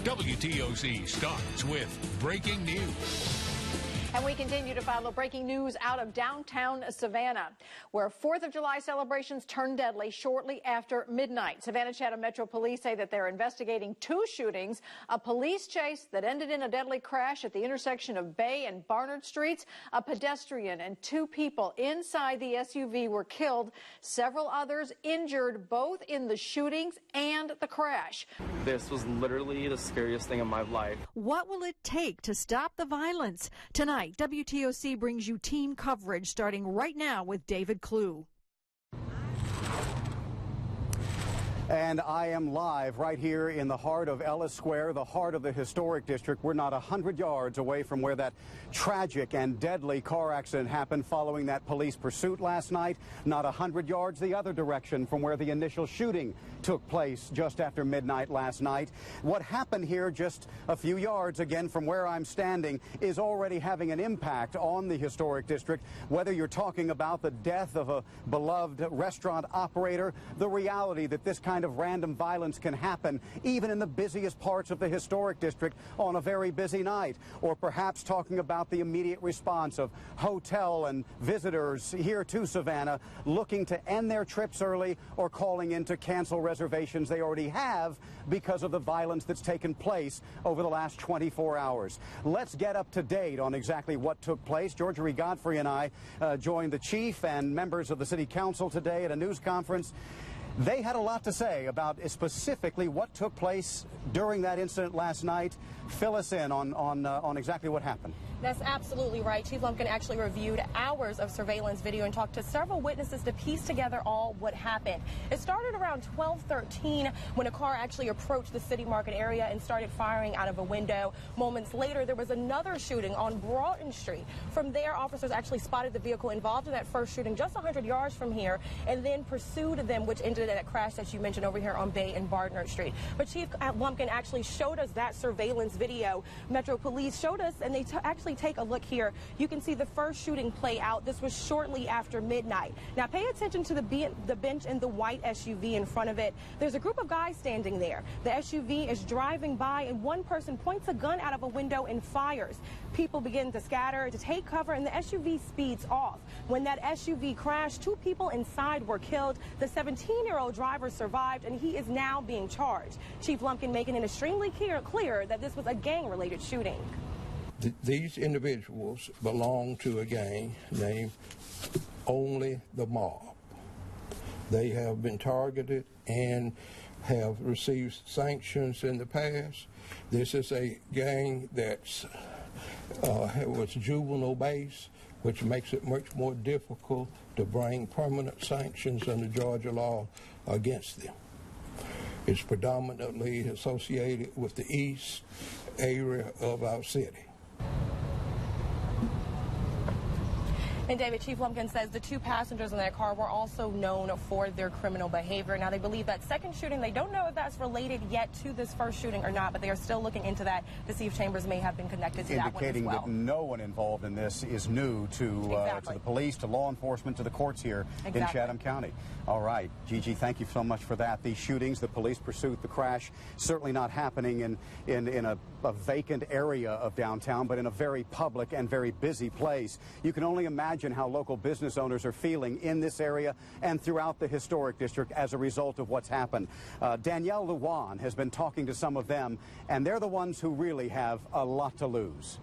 WTOC starts with breaking news. And we continue to follow breaking news out of downtown Savannah, where 4th of July celebrations turned deadly shortly after midnight. Savannah-Chatham Metro Police say that they're investigating 2 shootings, a police chase that ended in a deadly crash at the intersection of Bay and Barnard Streets. A pedestrian and 2 people inside the SUV were killed, several others injured both in the shootings and the crash. This was literally the scariest thing in my life. What will it take to stop the violence? Tonight, WTOC brings you team coverage starting right now with David Clue. And I am live right here in the heart of Ellis Square, the heart of the historic district. We're not 100 yards away from where that tragic and deadly car accident happened following that police pursuit last night. Not 100 yards the other direction from where the initial shooting took place just after midnight last night. What happened here just a few yards, again, from where I'm standing, is already having an impact on the historic district. Whether you're talking about the death of a beloved restaurant operator, the reality that this kind of random violence can happen even in the busiest parts of the historic district on a very busy night, or perhaps talking about the immediate response of hotel and visitors here to Savannah looking to end their trips early or calling in to cancel reservations they already have because of the violence that's taken place over the last 24 hours. Let's get up to date on exactly what took place. Georgia Godfrey and I joined the chief and members of the city council today at a news conference. They had a lot to say about specifically what took place during that incident last night. Fill us in on exactly what happened. That's absolutely right. Chief Lumpkin actually reviewed hours of surveillance video and talked to several witnesses to piece together all what happened. It started around 12:13 when a car actually approached the City Market area and started firing out of a window. Moments later, there was another shooting on Broughton Street. From there, officers actually spotted the vehicle involved in that first shooting just 100 yards from here and then pursued them, which ended in that crash that you mentioned over here on Bay and Barnard Street. But Chief Lumpkin actually showed us that surveillance video. Metro Police showed us, and they actually take a look here. You can see the first shooting play out. This was shortly after midnight. Now pay attention to the bench and the white SUV in front of it. There's a group of guys standing there. The SUV is driving by and one person points a gun out of a window and fires. People begin to scatter to take cover and the SUV speeds off. When that SUV crashed, 2 people inside were killed. The 17-year-old driver survived and he is now being charged. Chief Lumpkin making it extremely clear that this was a gang-related shooting. These individuals belong to a gang named Only the Mob. They have been targeted and have received sanctions in the past. This is a gang that was juvenile-based, which makes it much more difficult to bring permanent sanctions under Georgia law against them. It's predominantly associated with the east area of our city. And David, Chief Lumpkin says the 2 passengers in that car were also known for their criminal behavior. Now, they believe that second shooting, they don't know if that's related yet to this first shooting or not, but they are still looking into that to see if Chambers may have been connected to that one as well. Indicating that no one involved in this is new to the police, to law enforcement, to the courts here in Chatham County. All right, Gigi, thank you so much for that. These shootings, the police pursuit, the crash, certainly not happening in a vacant area of downtown, but in a very public and very busy place. You can only imagine how local business owners are feeling in this area and throughout the historic district as a result of what's happened. Danielle Luan has been talking to some of them, and they're the ones who really have a lot to lose.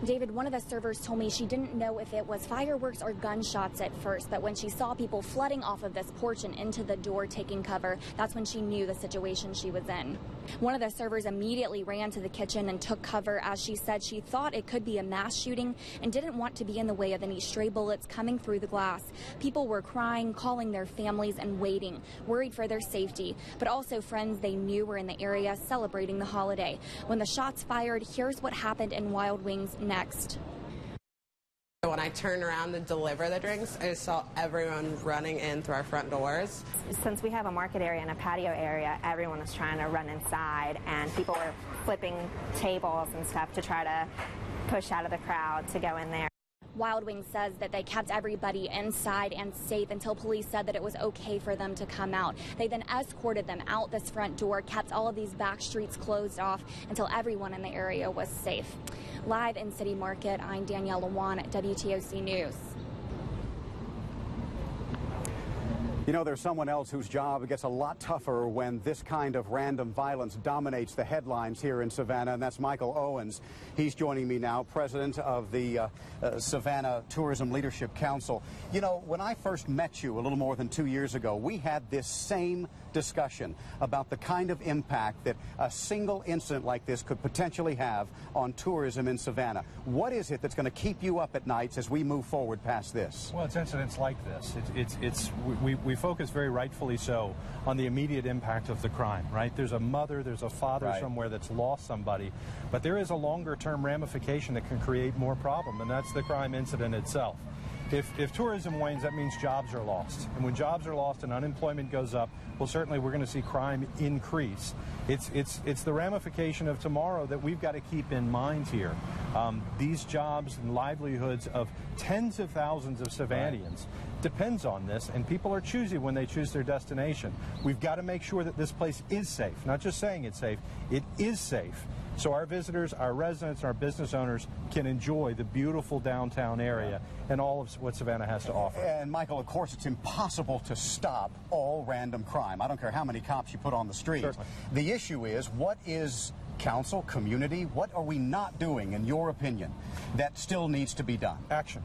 David, one of the servers told me she didn't know if it was fireworks or gunshots at first, but when she saw people flooding off of this porch and into the door taking cover, that's when she knew the situation she was in. One of the servers immediately ran to the kitchen and took cover as she said she thought it could be a mass shooting and didn't want to be in the way of any stray bullets coming through the glass. People were crying, calling their families and waiting, worried for their safety, but also friends they knew were in the area celebrating the holiday. When the shots fired, here's what happened in Wild Wings next. When I turned around to deliver the drinks, I saw everyone running in through our front doors. Since we have a market area and a patio area, everyone was trying to run inside, and people were flipping tables and stuff to try to push out of the crowd to go in there. Wild Wings says that they kept everybody inside and safe until police said that it was okay for them to come out. They then escorted them out this front door, kept all of these back streets closed off until everyone in the area was safe. Live in City Market, I'm Danielle Lewan at WTOC News. You know, there's someone else whose job gets a lot tougher when this kind of random violence dominates the headlines here in Savannah, and that's Michael Owens. He's joining me now, president of the Savannah Tourism Leadership Council. You know, when I first met you a little more than 2 years ago, we had this same discussion about the kind of impact that a single incident like this could potentially have on tourism in Savannah. What is it that's going to keep you up at nights as we move forward past this? Well, it's incidents like this. We focus very rightfully so on the immediate impact of the crime, right? There's a mother, there's a father somewhere that's lost somebody, but there is a longer term ramification that can create more problem, and that's the crime incident itself. If tourism wanes, that means jobs are lost. And when jobs are lost and unemployment goes up, well, certainly we're going to see crime increase. It's the ramification of tomorrow that we've got to keep in mind here. These jobs and livelihoods of tens of thousands of Savannians depends on this, and people are choosy when they choose their destination. We've got to make sure that this place is safe, not just saying it's safe, it is safe. So our visitors, our residents, our business owners can enjoy the beautiful downtown area and all of what Savannah has to offer. And Michael, of course, it's impossible to stop all random crime. I don't care how many cops you put on the street. Certainly. The issue is, what is council, community, what are we not doing, in your opinion, that still needs to be done? Action.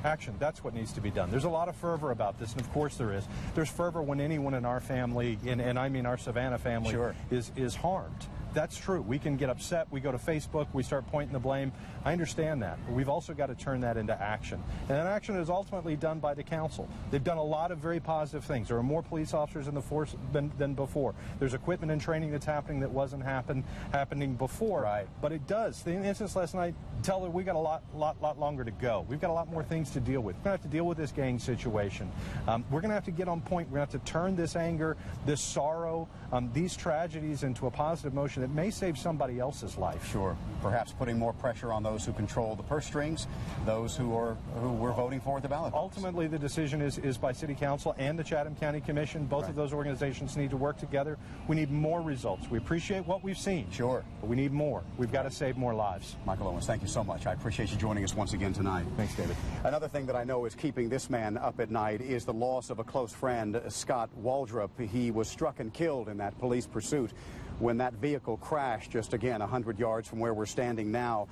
Action. That's what needs to be done. There's a lot of fervor about this, and of course there is. There's fervor when anyone in our family, and I mean our Savannah family, is harmed. That's true. We can get upset. We go to Facebook. We start pointing the blame. I understand that. But we've also got to turn that into action. And that action is ultimately done by the council. They've done a lot of very positive things. There are more police officers in the force than before. There's equipment and training that's happening that wasn't happening before. Right. But it does. The incidents last night tell that we got a lot longer to go. We've got a lot more things to deal with. We're going to have to deal with this gang situation. We're going to have to get on point. We're going to have to turn this anger, this sorrow, these tragedies into a positive motion that may save somebody else's life. Sure. Perhaps putting more pressure on those who control the purse strings, those who we're voting for at the ballot box. Ultimately, the decision is by City Council and the Chatham County Commission. Both of those organizations need to work together. We need more results. We appreciate what we've seen. Sure. But we need more. We've got to save more lives. Michael Owens, thank you so much. I appreciate you joining us once again tonight. Thanks, David. Another thing that I know is keeping this man up at night is the loss of a close friend, Scott Waldrop. He was struck and killed in that police pursuit when that vehicle crashed just, again, 100 yards from where we're standing now.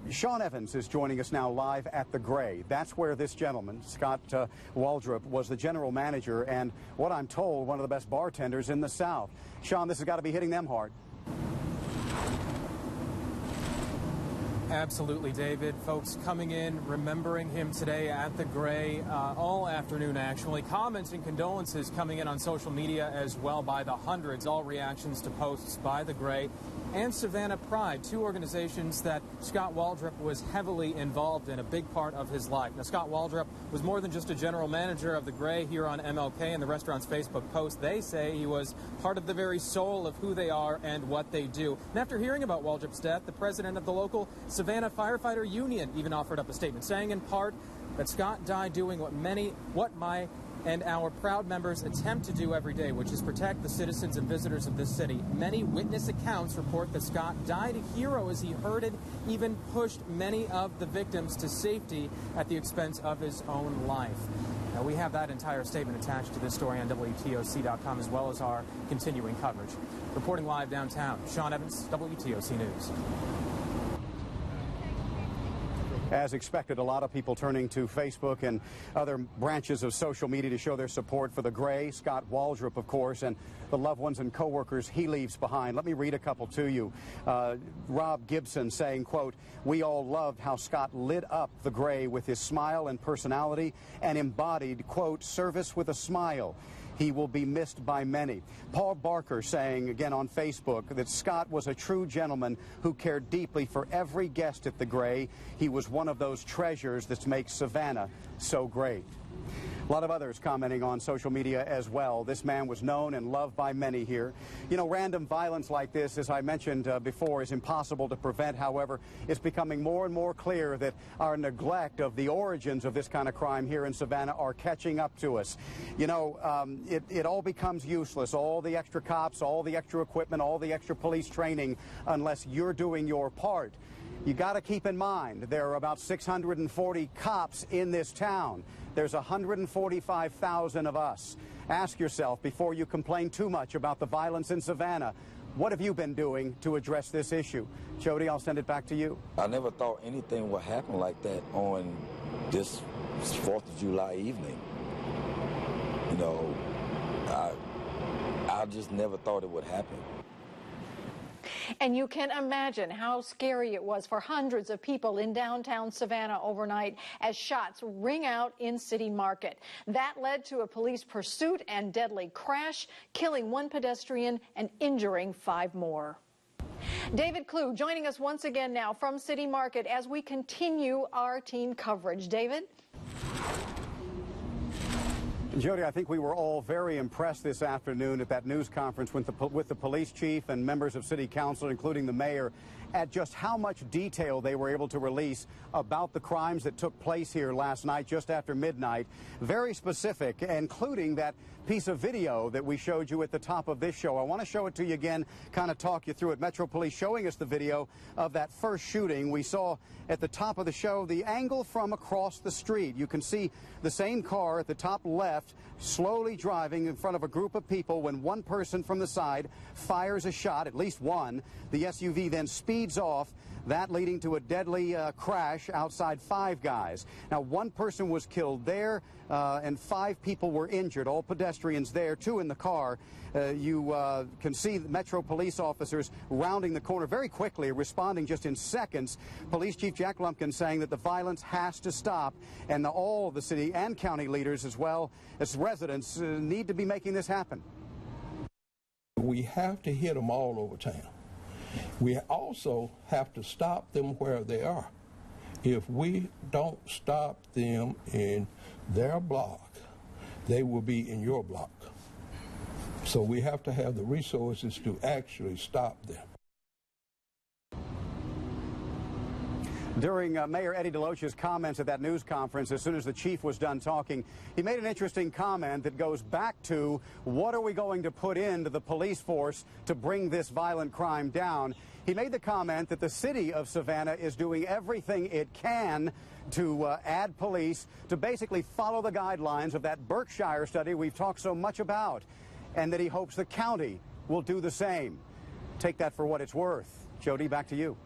Sean Evans is joining us now live at the Gray. That's where this gentleman, Scott Waldrop, was the general manager and, what I'm told, one of the best bartenders in the South. Sean, this has got to be hitting them hard. Absolutely, David. Folks coming in, remembering him today at the Gray all afternoon, actually. Comments and condolences coming in on social media as well by the hundreds. All reactions to posts by the Gray and Savannah Pride, two organizations that Scott Waldrop was heavily involved in, a big part of his life. Now, Scott Waldrop was more than just a general manager of the Gray here on MLK and the restaurant's Facebook post. They say he was part of the very soul of who they are and what they do. And after hearing about Waldrop's death, the president of the local Savannah Firefighter Union even offered up a statement saying in part that Scott died doing what my and our proud members attempt to do every day, which is protect the citizens and visitors of this city. Many witness accounts report that Scott died a hero as he herded, even pushed many of the victims to safety at the expense of his own life. Now, we have that entire statement attached to this story on WTOC.com, as well as our continuing coverage. Reporting live downtown, Sean Evans, WTOC News. As expected, a lot of people turning to Facebook and other branches of social media to show their support for the Gray, Scott Waldrop, of course, and the loved ones and coworkers he leaves behind. Let me read a couple to you. Rob Gibson saying, quote, "We all loved how Scott lit up the Gray with his smile and personality and embodied, quote, service with a smile. He will be missed by many." Paul Barker saying, again on Facebook, that Scott was a true gentleman who cared deeply for every guest at the Gray. He was one of those treasures that make Savannah so great. A lot of others commenting on social media as well. This man was known and loved by many here. You know, random violence like this, as I mentioned before, is impossible to prevent. However, it's becoming more and more clear that our neglect of the origins of this kind of crime here in Savannah are catching up to us. You know, it all becomes useless. All the extra cops, all the extra equipment, all the extra police training, unless you're doing your part. You got to keep in mind there are about 640 cops in this town. There's 145,000 of us. Ask yourself before you complain too much about the violence in Savannah, what have you been doing to address this issue? Jody, I'll send it back to you. I never thought anything would happen like that on this 4th of July evening. You know, I just never thought it would happen. And you can imagine how scary it was for hundreds of people in downtown Savannah overnight as shots ring out in City Market. That led to a police pursuit and deadly crash, killing 1 pedestrian and injuring 5 more. David Clue joining us once again now from City Market as we continue our team coverage. David? Jody, I think we were all very impressed this afternoon at that news conference with the police chief and members of city council, including the mayor, at just how much detail they were able to release about the crimes that took place here last night just after midnight. Very specific, including that piece of video that we showed you at the top of this show. I want to show it to you again, kind of talk you through it. Metro Police showing us the video of that first shooting. We saw at the top of the show the angle from across the street. You can see the same car at the top left slowly driving in front of a group of people when one person from the side fires a shot, at least one. The SUV then speeds off, that leading to a deadly crash outside Five Guys. Now, 1 person was killed there and 5 people were injured, all pedestrians there, 2 in the car. You can see Metro police officers rounding the corner very quickly, responding just in seconds. Police Chief Jack Lumpkin saying that the violence has to stop, and all of the city and county leaders as well as residents need to be making this happen. We have to hit them all over town. We also have to stop them where they are. If we don't stop them in their block, they will be in your block. So we have to have the resources to actually stop them. During Mayor Eddie DeLoach's comments at that news conference, as soon as the chief was done talking, he made an interesting comment that goes back to what are we going to put into the police force to bring this violent crime down. He made the comment that the city of Savannah is doing everything it can to add police to basically follow the guidelines of that Berkshire study we've talked so much about, and that he hopes the county will do the same. Take that for what it's worth. Jody, back to you.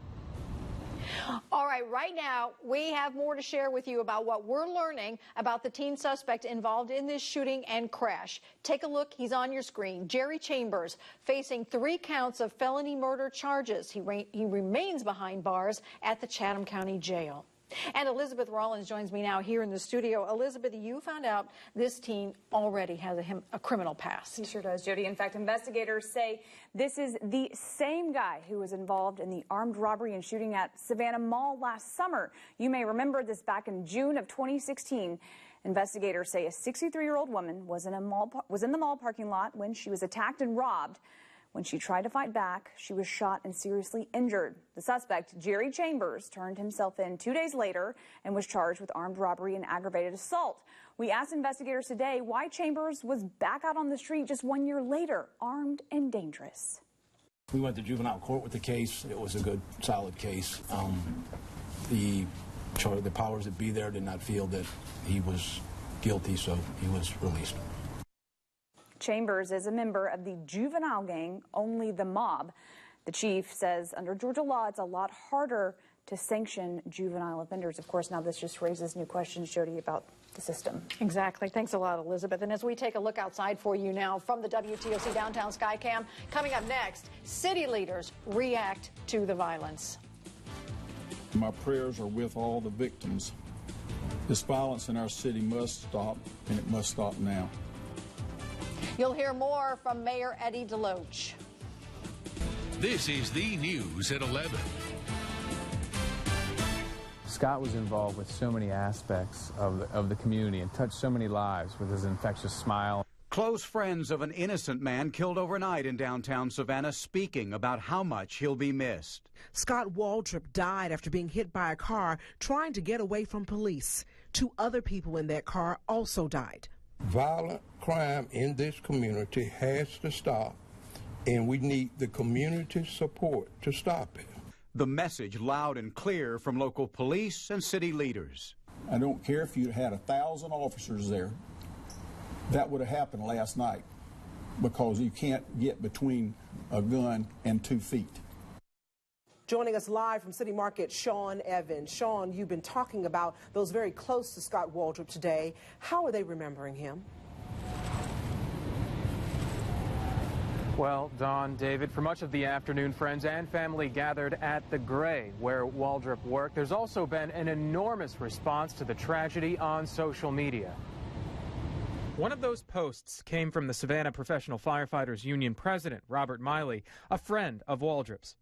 All right now we have more to share with you about what we're learning about the teen suspect involved in this shooting and crash. Take a look. He's on your screen. Jerry Chambers facing 3 counts of felony murder charges. He remains behind bars at the Chatham County Jail. And Elizabeth Rollins joins me now here in the studio. Elizabeth, you found out this teen already has a criminal past. He sure does, Jody. In fact, investigators say this is the same guy who was involved in the armed robbery and shooting at Savannah Mall last summer. You may remember this back in June of 2016. Investigators say a 63-year-old woman was in the mall parking lot when she was attacked and robbed. When she tried to fight back, she was shot and seriously injured. The suspect, Jerry Chambers, turned himself in 2 days later and was charged with armed robbery and aggravated assault. We asked investigators today why Chambers was back out on the street just 1 year later, armed and dangerous. We went to juvenile court with the case. It was a good, solid case. The powers that be there did not feel that he was guilty, so he was released. Chambers is a member of the juvenile gang, Only the Mob. The chief says under Georgia law, it's a lot harder to sanction juvenile offenders. Of course, now this just raises new questions, Jody, about the system. Exactly. Thanks a lot, Elizabeth. And as we take a look outside for you now from the WTOC Downtown Skycam, coming up next, city leaders react to the violence. My prayers are with all the victims. This violence in our city must stop, and it must stop now. You'll hear more from Mayor Eddie DeLoach. This is the news at 11. Scott was involved with so many aspects of the community and touched so many lives with his infectious smile. Close friends of an innocent man killed overnight in downtown Savannah speaking about how much he'll be missed. Scott Waldrop died after being hit by a car trying to get away from police. 2 other people in that car also died. Violent crime in this community has to stop, and we need the community support to stop it. The message loud and clear from local police and city leaders. I don't care if you had 1,000 officers there. That would have happened last night, because you can't get between a gun and 2 feet. Joining us live from City Market, Sean Evans. Sean, you've been talking about those very close to Scott Waldrop today. How are they remembering him? Well, Dawn, David, for much of the afternoon, friends and family gathered at the Gray, where Waldrop worked. There's also been an enormous response to the tragedy on social media. One of those posts came from the Savannah Professional Firefighters Union president, Robert Miley, a friend of Waldrop's.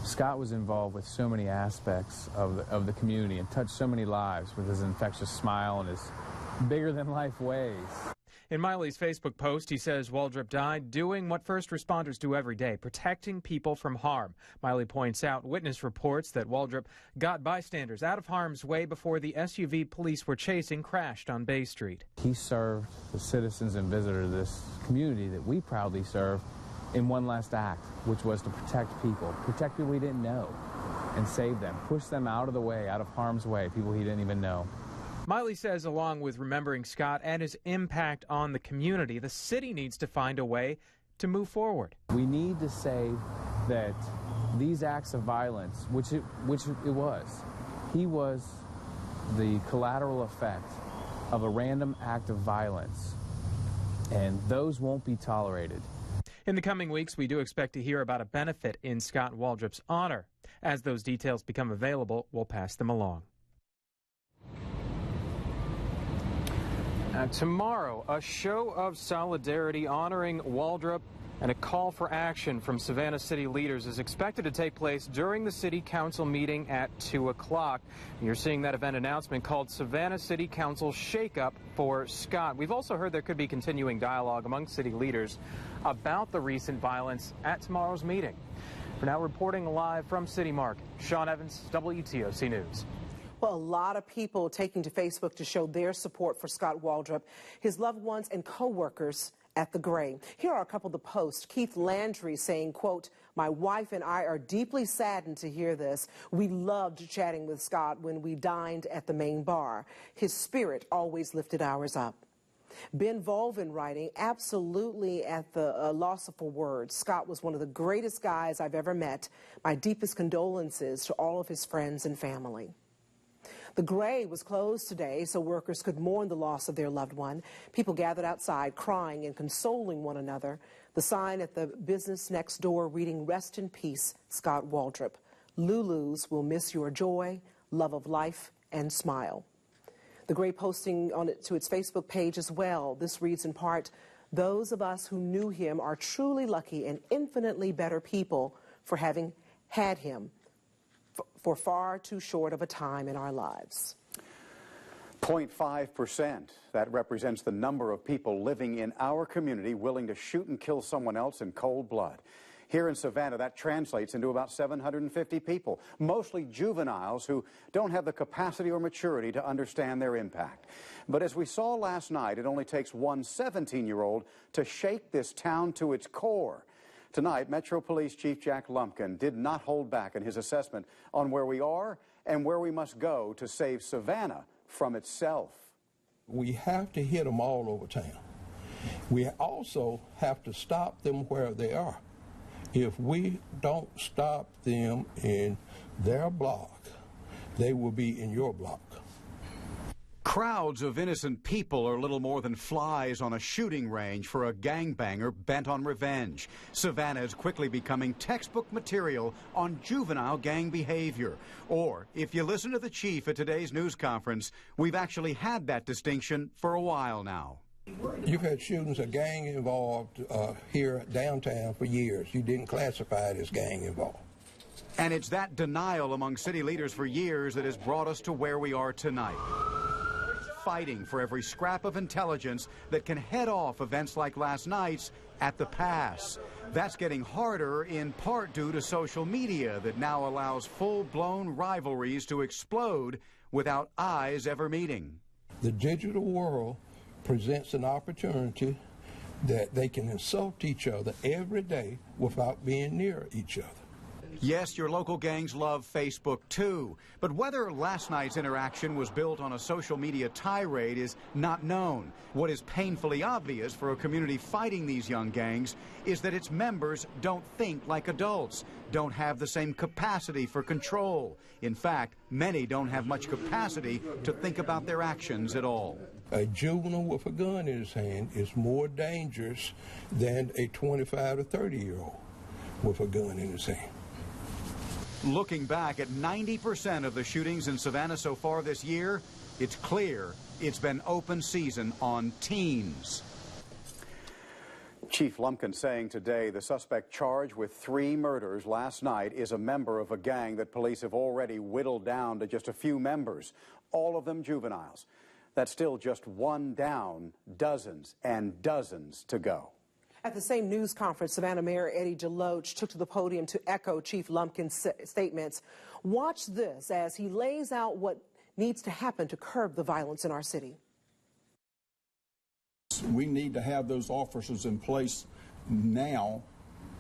Scott was involved with so many aspects of the community and touched so many lives with his infectious smile and his bigger-than-life ways. In Miley's Facebook post, he says Waldrop died doing what first responders do every day, protecting people from harm. Miley points out witness reports that Waldrop got bystanders out of harm's way before the SUV police were chasing crashed on Bay Street. He served the citizens and visitors of this community that we proudly serve in one last act, which was to protect people we didn't know, and save them, push them out of the way, out of harm's way, people he didn't even know. Miley says along with remembering Scott and his impact on the community, the city needs to find a way to move forward. We need to say that these acts of violence, which it was, he was the collateral effect of a random act of violence, and those won't be tolerated. In the coming weeks, we do expect to hear about a benefit in Scott Waldrop's honor. As those details become available, we'll pass them along. Tomorrow, a show of solidarity honoring Waldrop and a call for action from Savannah city leaders is expected to take place during the city council meeting at 2 o'clock. You're seeing that event announcement called Savannah City Council Shake-Up for Scott. We've also heard there could be continuing dialogue among city leaders about the recent violence at tomorrow's meeting. For now, reporting live from City Market, Sean Evans, WTOC News. Well, a lot of people taking to Facebook to show their support for Scott Waldrop, his loved ones and co-workers at the Gray. Here are a couple of the posts. Keith Landry saying, quote, "My wife and I are deeply saddened to hear this. We loved chatting with Scott when we dined at the main bar. His spirit always lifted ours up." Ben Volvin writing, absolutely at the loss for words. Scott was one of the greatest guys I've ever met. My deepest condolences to all of his friends and family. The Gray was closed today so workers could mourn the loss of their loved one. People gathered outside crying and consoling one another. The sign at the business next door reading, "Rest in peace, Scott Waldrop. Lulu's will miss your joy, love of life, and smile." The Gray posting on it to its Facebook page as well. This reads in part, "Those of us who knew him are truly lucky and infinitely better people for having had him for far too short of a time in our lives." 0.5%. That represents the number of people living in our community willing to shoot and kill someone else in cold blood. Here in Savannah, that translates into about 750 people, mostly juveniles who don't have the capacity or maturity to understand their impact. But as we saw last night, it only takes one 17-year-old to shake this town to its core. Tonight, Metro Police Chief Jack Lumpkin did not hold back in his assessment on where we are and where we must go to save Savannah from itself. We have to hit them all over town. We also have to stop them where they are. If we don't stop them in their block, they will be in your block. Crowds of innocent people are little more than flies on a shooting range for a gangbanger bent on revenge. Savannah is quickly becoming textbook material on juvenile gang behavior. Or, if you listen to the chief at today's news conference, we've actually had that distinction for a while now. You've had shootings of gang involved here downtown for years. You didn't classify it as gang involved. And it's that denial among city leaders for years that has brought us to where we are tonight. Fighting for every scrap of intelligence that can head off events like last night's at the pass. That's getting harder in part due to social media that now allows full-blown rivalries to explode without eyes ever meeting. The digital world presents an opportunity that they can insult each other every day without being near each other. Yes, your local gangs love Facebook too, but whether last night's interaction was built on a social media tirade is not known. What is painfully obvious for a community fighting these young gangs is that its members don't think like adults, don't have the same capacity for control. In fact, many don't have much capacity to think about their actions at all. A juvenile with a gun in his hand is more dangerous than a 25 to 30-year-old with a gun in his hand. Looking back at 90% of the shootings in Savannah so far this year, it's clear it's been open season on teens. Chief Lumpkin saying today the suspect charged with 3 murders last night is a member of a gang that police have already whittled down to just a few members, all of them juveniles. That's still just one down, dozens and dozens to go. At the same news conference, Savannah Mayor Eddie DeLoach took to the podium to echo Chief Lumpkin's statements. Watch this as he lays out what needs to happen to curb the violence in our city. We need to have those officers in place now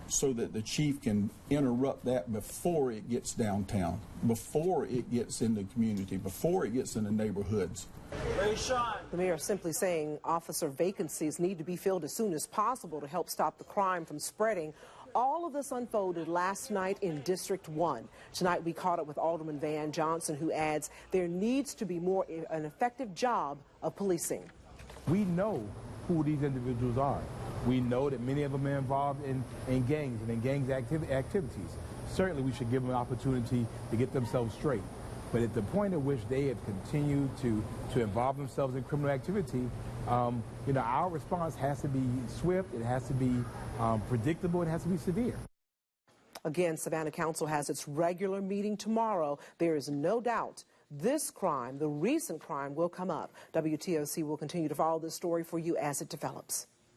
so that the chief can interrupt that before it gets downtown, before it gets in the community, before it gets in the neighborhoods. The mayor simply saying officer vacancies need to be filled as soon as possible to help stop the crime from spreading. All of this unfolded last night in District 1. Tonight we caught up with Alderman Van Johnson, who adds there needs to be an effective job of policing. We know who these individuals are. We know that many of them are involved in gangs and in gangs activities. Certainly we should give them an opportunity to get themselves straight. But at the point at which they have continued to involve themselves in criminal activity, our response has to be swift, it has to be predictable, it has to be severe. Again, Savannah Council has its regular meeting tomorrow. There is no doubt this crime, the recent crime, will come up. WTOC will continue to follow this story for you as it develops.